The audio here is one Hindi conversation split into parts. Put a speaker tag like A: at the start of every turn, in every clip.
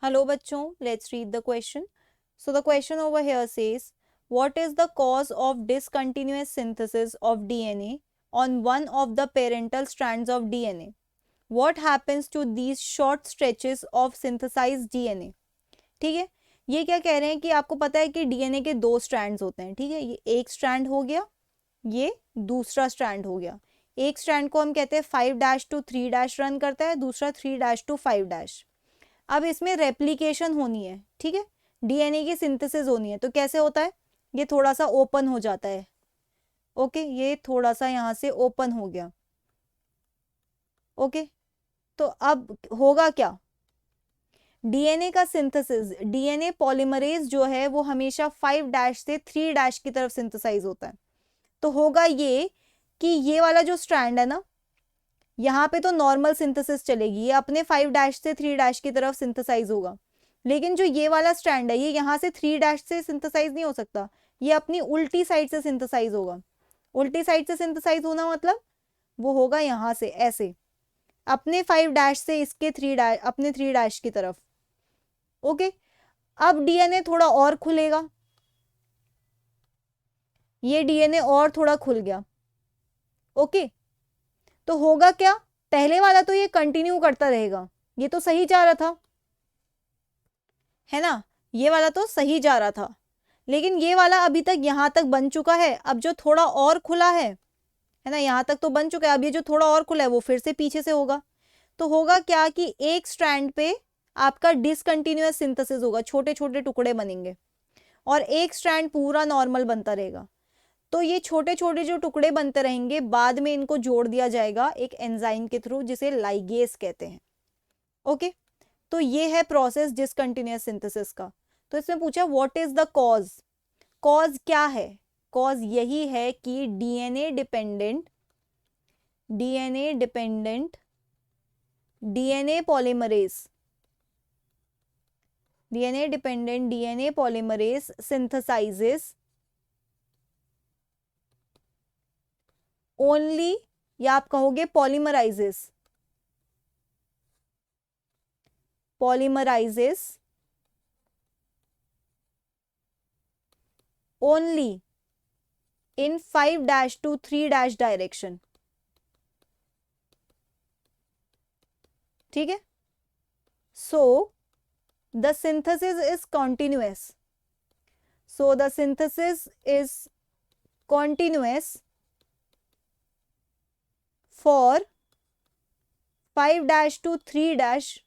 A: Hello bachchon, let's read the question. So the question over here says, what is the cause of discontinuous synthesis of DNA on one of the parental strands of DNA? What happens to these short stretches of synthesized DNA? ठीक है, ये क्या कह रहे हैं कि आपको पता है कि डीएनए के दो स्ट्रैंड्स होते हैं. ठीक है, ये एक स्ट्रैंड हो गया, ये दूसरा स्ट्रैंड हो गया. एक स्ट्रैंड को हम कहते हैं 5' to 3' रन करता है, दूसरा 3' to 5'. अब इसमें रेप्लिकेशन होनी है. ठीक है, डीएनए की सिंथेसिस होनी है. तो कैसे होता है, ये थोड़ा सा ओपन हो जाता है. ओके, ये थोड़ा सा यहाँ से ओपन हो गया. ओके, तो अब होगा क्या, डीएनए का सिंथेसिस, डीएनए पॉलीमरेज जो है वो हमेशा 5' से 3' की तरफ सिंथेसाइज होता है. तो होगा ये कि ये वाला जो स्ट्रैंड है ना, यहाँ पे तो नॉर्मल सिंथेसिस चलेगी, ये अपने 5' से 3' की तरफ सिंथेसाइज होगा. लेकिन जो ये वाला स्ट्रैंड है, ये यहाँ से 3' से सिंथेसाइज नहीं हो सकता, ये अपनी उल्टी साइड से सिंथेसाइज होगा. उल्टी साइड से सिंथेसाइज होना मतलब वो होगा यहाँ से ऐसे, अपने 5' से इसके 3' अपने 3' की तरफ. ओके, अब डीएनए थोड़ा और खुलेगा, ये डीएनए और थोड़ा खुल गया. ओके, तो होगा क्या, पहले वाला तो ये कंटिन्यू करता रहेगा, ये तो सही जा रहा था, है ना, ये वाला तो सही जा रहा था. लेकिन ये वाला अभी तक यहां तक बन चुका है. अब जो थोड़ा और खुला है ना, यहां तक तो बन चुका है, अब ये जो थोड़ा और खुला है वो फिर से पीछे से होगा. तो होगा क्या कि एक स्ट्रैंड पे आपका डिसकंटिन्यूअस सिंथेसिस होगा, छोटे छोटे टुकड़े बनेंगे, और एक स्ट्रैंड पूरा नॉर्मल बनता रहेगा. तो ये छोटे छोटे जो टुकड़े बनते रहेंगे, बाद में इनको जोड़ दिया जाएगा एक एंजाइम के थ्रू, जिसे लाइगेस कहते हैं. ओके, तो ये है प्रोसेस डिसकंटिन्यूअस सिंथेसिस का. तो इसमें पूछा what is the cause. Cause क्या है, कॉज यही है कि DNA dependent DNA polymerase synthesises only, या आप कहोगे पॉलीमराइजेस only in 5' to 3' डायरेक्शन. ठीक है, so the synthesis is continuous for 5' to 3'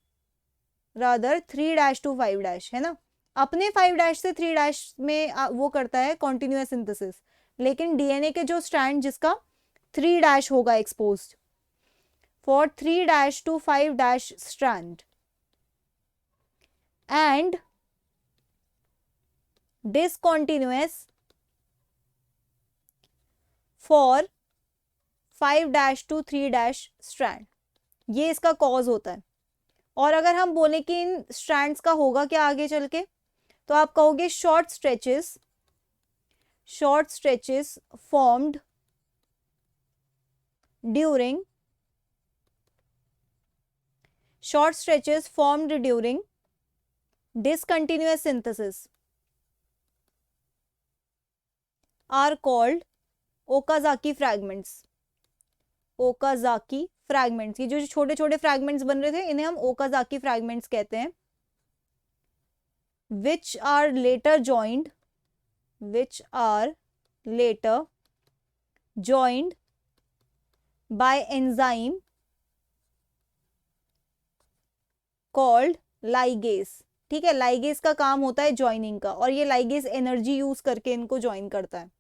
A: rather 3' to 5' है ना. अपने 5' से 3' में वो करता है कॉन्टिन्यूअस सिंथेसिस. लेकिन डीएनए के जो स्ट्रैंड जिसका 3' होगा exposed, for 3' to 5' strand, and discontinuous for 5' to 3' strand. ये इसका कॉज होता है. और अगर हम बोले कि इन स्ट्रैंड्स का होगा क्या आगे चल के, तो आप कहोगे short stretches formed during discontinuous synthesis are called Okazaki fragments. ये जो छोटे छोटे फ्रैगमेंट्स बन रहे थे, इन्हें हम ओकाजाकी फ्रैगमेंट्स कहते हैं. which are later joined by enzyme called ligase. ठीक है, लाइगेस का काम होता है ज्वाइनिंग का, और ये लाइगेस एनर्जी यूज करके इनको ज्वाइन करता है.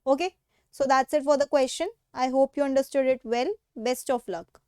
A: Okay, so that's it for the question. I hope you understood it well. Best of luck.